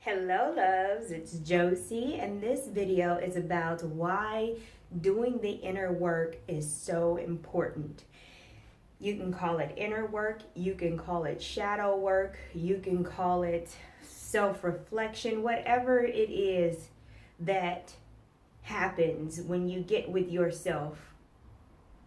Hello loves, it's Josie, and this video is about why doing the inner work is so important. You can call it inner work, you can call it shadow work, you can call it self-reflection, whatever it is that happens when you get with yourself.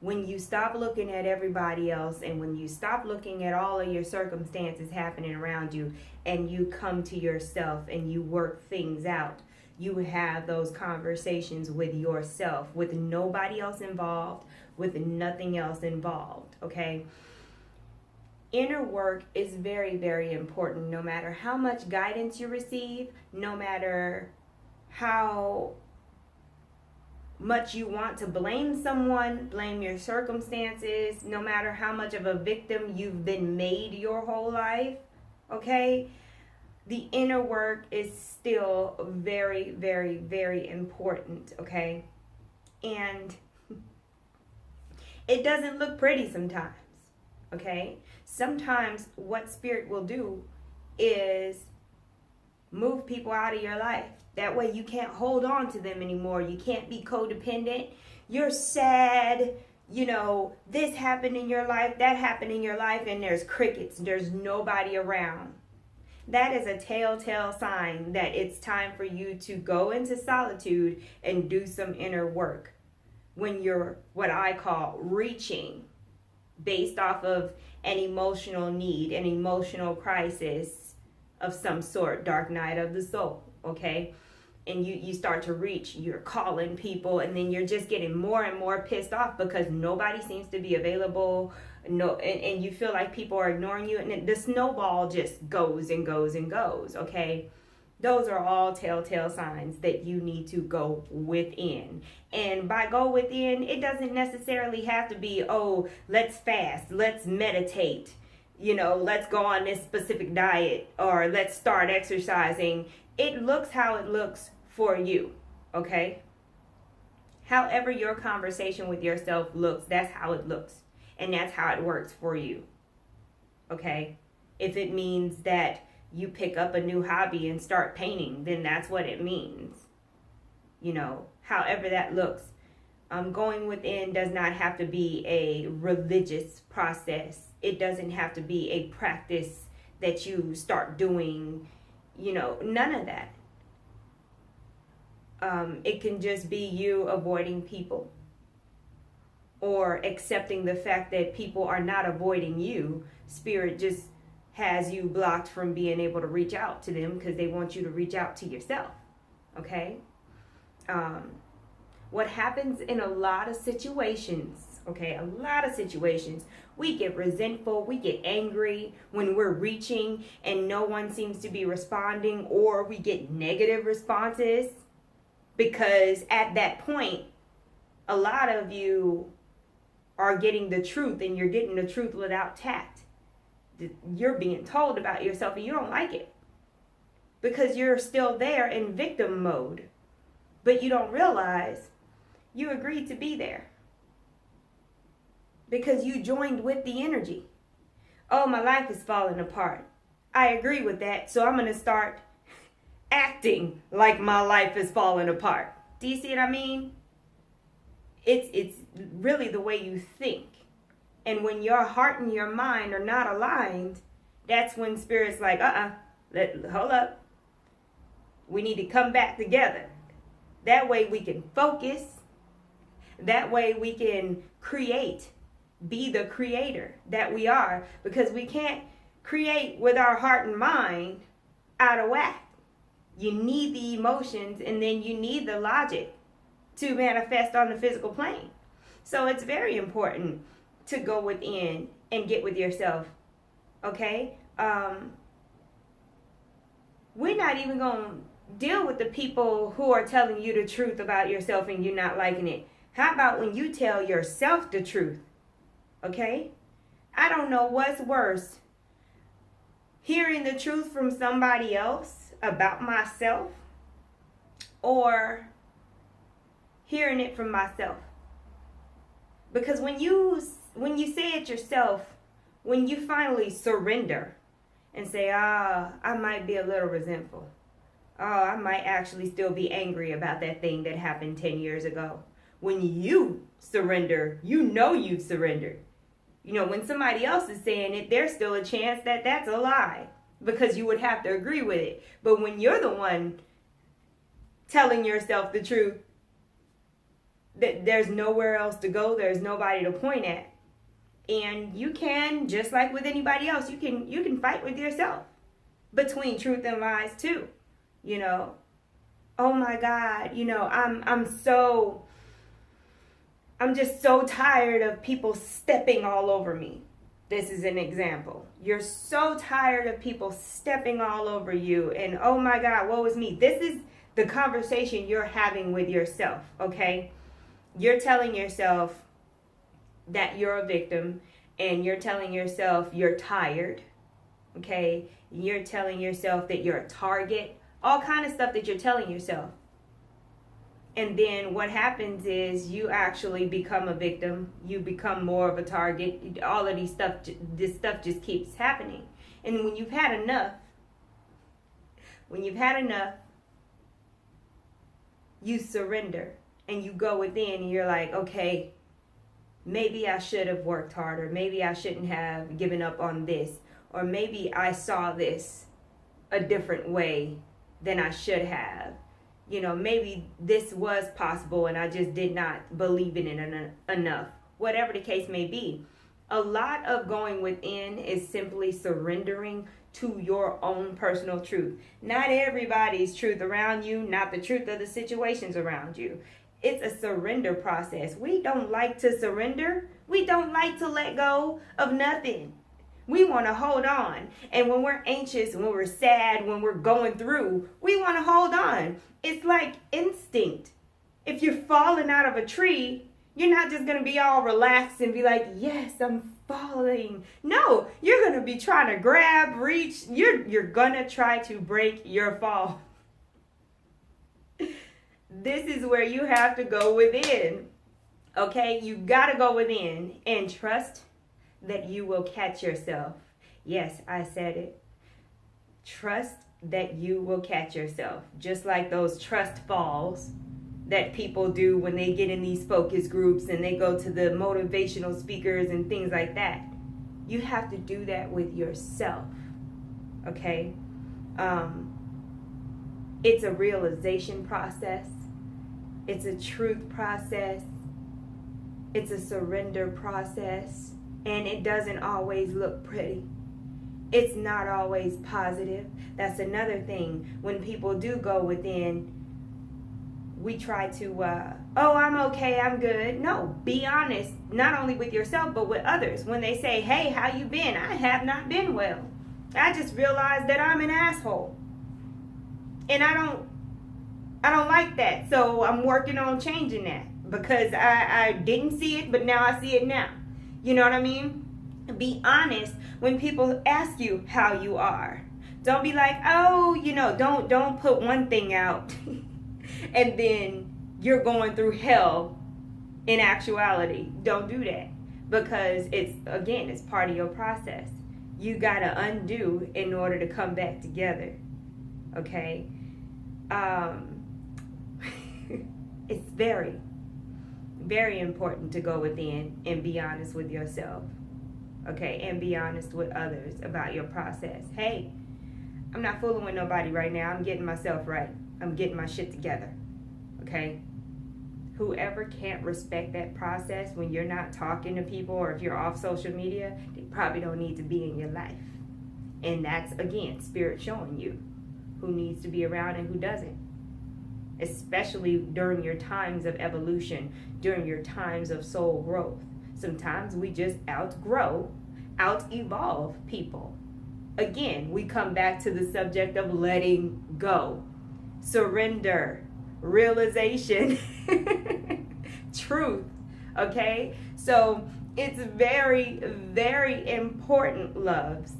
When you stop looking at everybody else and when you stop looking at all of your circumstances happening around you and you come to yourself and you work things out, you have those conversations with yourself, with nobody else involved, with nothing else involved, okay? Inner work is very, very important. No matter how much guidance you receive, no matter how much you want to blame someone, blame your circumstances, no matter how much of a victim you've been made your whole life, okay? The inner work is still very, very, very important, okay? And it doesn't look pretty sometimes, okay? Sometimes what Spirit will do is move people out of your life. That way you can't hold on to them anymore. You can't be codependent. You're sad. You know, this happened in your life, that happened in your life, and there's crickets. There's nobody around. That is a telltale sign that it's time for you to go into solitude and do some inner work. When you're what I call reaching based off of an emotional need, an emotional crisis of some sort, dark night of the soul, okay? And you start to reach, you're calling people, and then you're just getting more and more pissed off because nobody seems to be available. And you feel like people are ignoring you, and the snowball just goes and goes and goes, okay? Those are all telltale signs that you need to go within. And by go within, it doesn't necessarily have to be, oh, let's fast, let's meditate, you know, let's go on this specific diet, or let's start exercising. It looks how it looks for you, okay? However your conversation with yourself looks, that's how it looks. And that's how it works for you, okay? If it means that you pick up a new hobby and start painting, then that's what it means. You know, however that looks. Going within does not have to be a religious process. It doesn't have to be a practice that you start doing, you know, none of that. It can just be you avoiding people or accepting the fact that people are not avoiding you. Spirit just has you blocked from being able to reach out to them because they want you to reach out to yourself, okay? What happens in a lot of situations, okay, a lot of situations, we get resentful, we get angry when we're reaching and no one seems to be responding, or we get negative responses because at that point, a lot of you are getting the truth, and you're getting the truth without tact. You're being told about yourself and you don't like it because you're still there in victim mode, but you don't realize you agreed to be there because you joined with the energy. Oh, my life is falling apart. I agree with that, so I'm going to start acting like my life is falling apart. Do you see what I mean? It's really the way you think. And when your heart and your mind are not aligned, that's when Spirit's like, hold up. We need to come back together. That way we can focus. That way we can create, be the creator that we are. Because we can't create with our heart and mind out of whack. You need the emotions, and then you need the logic to manifest on the physical plane. So it's very important to go within and get with yourself, okay? We're not even going to deal with the people who are telling you the truth about yourself and you're not liking it. How about when you tell yourself the truth, okay? I don't know what's worse, hearing the truth from somebody else about myself or hearing it from myself. Because when you say it yourself, when you finally surrender and say, I might be a little resentful. Oh, I might actually still be angry about that thing that happened 10 years ago. When you surrender, you know you've surrendered. You know, when somebody else is saying it, there's still a chance that that's a lie because you would have to agree with it. But when you're the one telling yourself the truth, that there's nowhere else to go, there's nobody to point at. And you can, just like with anybody else, you can fight with yourself between truth and lies too. You know, oh my God, you know, I'm just so tired of people stepping all over me. This is an example. You're so tired of people stepping all over you, and oh my God, woe is me. This is the conversation you're having with yourself, okay? You're telling yourself that you're a victim, and you're telling yourself you're tired, okay? You're telling yourself that you're a target, all kind of stuff that you're telling yourself. And then what happens is you actually become a victim. You become more of a target. All of this stuff just keeps happening. And when you've had enough, you surrender and you go within and you're like, okay, maybe I should have worked harder. Maybe I shouldn't have given up on this. Or maybe I saw this a different way than I should have. You know, maybe this was possible and I just did not believe in it enough. Whatever the case may be. A lot of going within is simply surrendering to your own personal truth. Not everybody's truth around you, not the truth of the situations around you. It's a surrender process. We don't like to surrender. We don't like to let go of nothing. We want to hold on. And when we're anxious, when we're sad, when we're going through, we want to hold on. It's like instinct. If you're falling out of a tree, you're not just going to be all relaxed and be like, yes, I'm falling. No, you're going to be trying to grab, reach. You're going to try to break your fall. This is where you have to go within. Okay, you got to go within and trust that you will catch yourself. Yes, I said it. Trust that you will catch yourself. Just like those trust falls that people do when they get in these focus groups and they go to the motivational speakers and things like that. You have to do that with yourself. Okay? It's a realization process. It's a truth process. It's a surrender process. And it doesn't always look pretty. It's not always positive. That's another thing. When people do go within, we try to, oh, I'm okay, I'm good. No, be honest, not only with yourself, but with others. When they say, hey, how you been? I have not been well. I just realized that I'm an asshole. And I don't like that. So I'm working on changing that because I didn't see it, but now I see it now. You know what I mean? Be honest when people ask you how you are. Don't be like, oh, you know, don't put one thing out and then you're going through hell in actuality. Don't do that because it's part of your process. You got to undo in order to come back together. Okay? It's very, very important to go within and be honest with yourself, okay, and be honest with others about your process. Hey, I'm not fooling with nobody right now. I'm getting myself right. I'm getting my shit together, okay? Whoever can't respect that process when you're not talking to people or if you're off social media, they probably don't need to be in your life. And that's, again, spirit showing you who needs to be around and who doesn't. Especially during your times of evolution, during your times of soul growth. Sometimes we just out-evolve people. Again, we come back to the subject of letting go, surrender, realization, truth, okay? So it's very, very important, loves,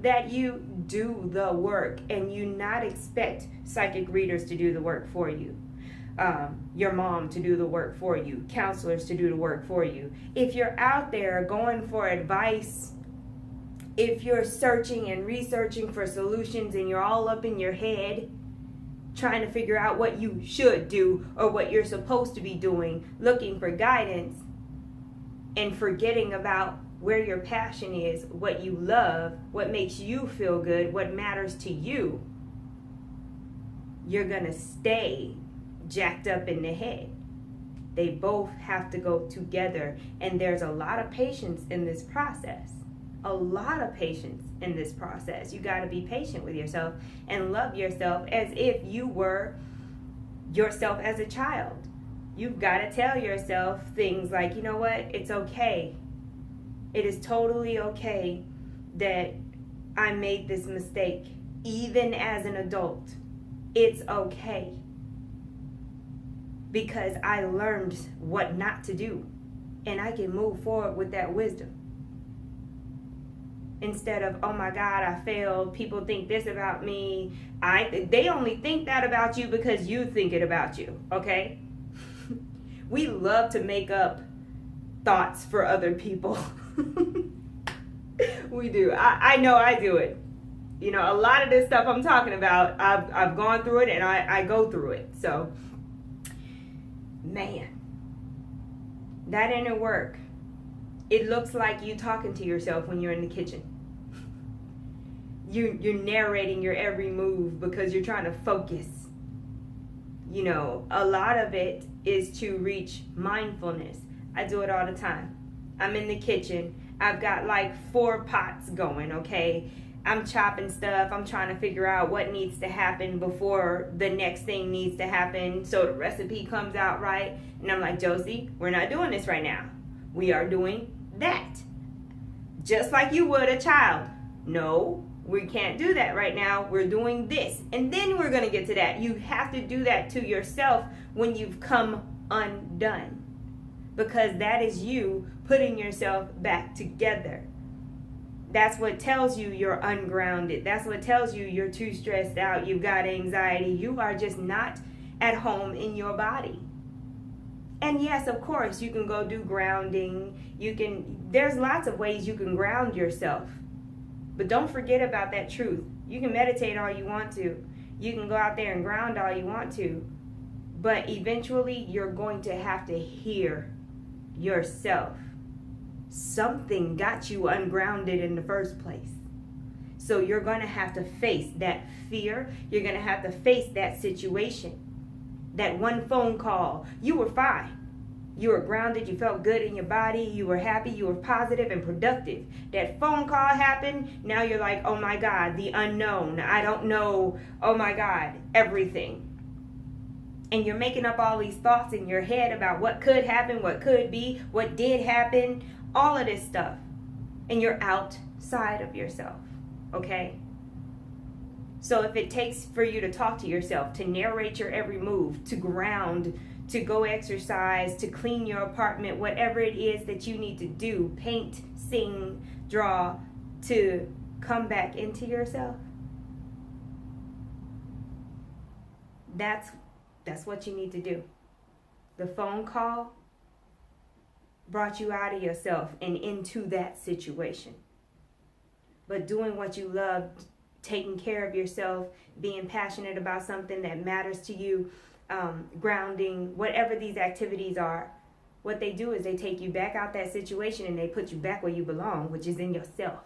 that you do the work and you not expect psychic readers to do the work for you. Your mom to do the work for you, counselors to do the work for you. If you're out there going for advice, if you're searching and researching for solutions and you're all up in your head, trying to figure out what you should do or what you're supposed to be doing, looking for guidance, and forgetting about where your passion is, what you love, what makes you feel good, what matters to you, you're going to stay jacked up in the head. They both have to go together. And there's a lot of patience in this process. A lot of patience in this process. You got to be patient with yourself and love yourself as if you were yourself as a child. You've got to tell yourself things like, you know what? It's okay. It is totally okay that I made this mistake, even as an adult. It's okay. Because I learned what not to do. And I can move forward with that wisdom. Instead of, oh my God, I failed. People think this about me. They only think that about you because you think it about you. Okay? We love to make up thoughts for other people. We do. I know I do it. You know, a lot of this stuff I'm talking about, I've gone through it and I go through it. So, man, that inner work, it looks like you talking to yourself when you're in the kitchen. You're narrating your every move because you're trying to focus. You know, a lot of it is to reach mindfulness. I do it all the time. I'm in the kitchen. I've got like 4 pots going, okay? I'm chopping stuff. I'm trying to figure out what needs to happen before the next thing needs to happen so the recipe comes out right. And I'm like, Josie, we're not doing this right now. We are doing that. Just like you would a child. No, we can't do that right now. We're doing this. And then we're going to get to that. You have to do that to yourself when you've come undone. Because that is you putting yourself back together. That's what tells you you're ungrounded. That's what tells you you're too stressed out. You've got anxiety. You are just not at home in your body. And yes, of course, you can go do grounding. There's lots of ways you can ground yourself. But don't forget about that truth. You can meditate all you want to. You can go out there and ground all you want to. But eventually, you're going to have to hear yourself. Something got you ungrounded in the first place. So you're going to have to face that fear. You're going to have to face that situation. That one phone call. You were fine. You were grounded. You felt good in your body. You were happy. You were positive and productive. That phone call happened. Now you're like, oh my God, the unknown. I don't know. Oh my God, everything. And you're making up all these thoughts in your head about what could happen, what could be, what did happen, all of this stuff. And you're outside of yourself, okay? So if it takes for you to talk to yourself, to narrate your every move, to ground, to go exercise, to clean your apartment, whatever it is that you need to do, paint, sing, draw, to come back into yourself, that's what you need to do. The phone call brought you out of yourself and into that situation. But doing what you love, taking care of yourself, being passionate about something that matters to you, grounding, whatever these activities are, what they do is they take you back out that situation and they put you back where you belong, which is in yourself.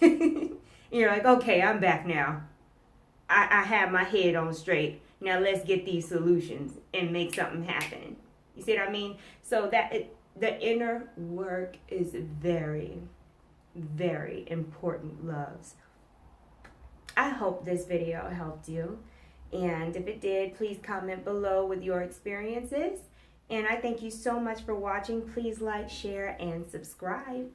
You're like, okay, I'm back now. I have my head on straight. Now let's get these solutions and make something happen. You see what I mean? So the inner work is very, very important, loves. I hope this video helped you. And if it did, please comment below with your experiences. And I thank you so much for watching. Please like, share, and subscribe.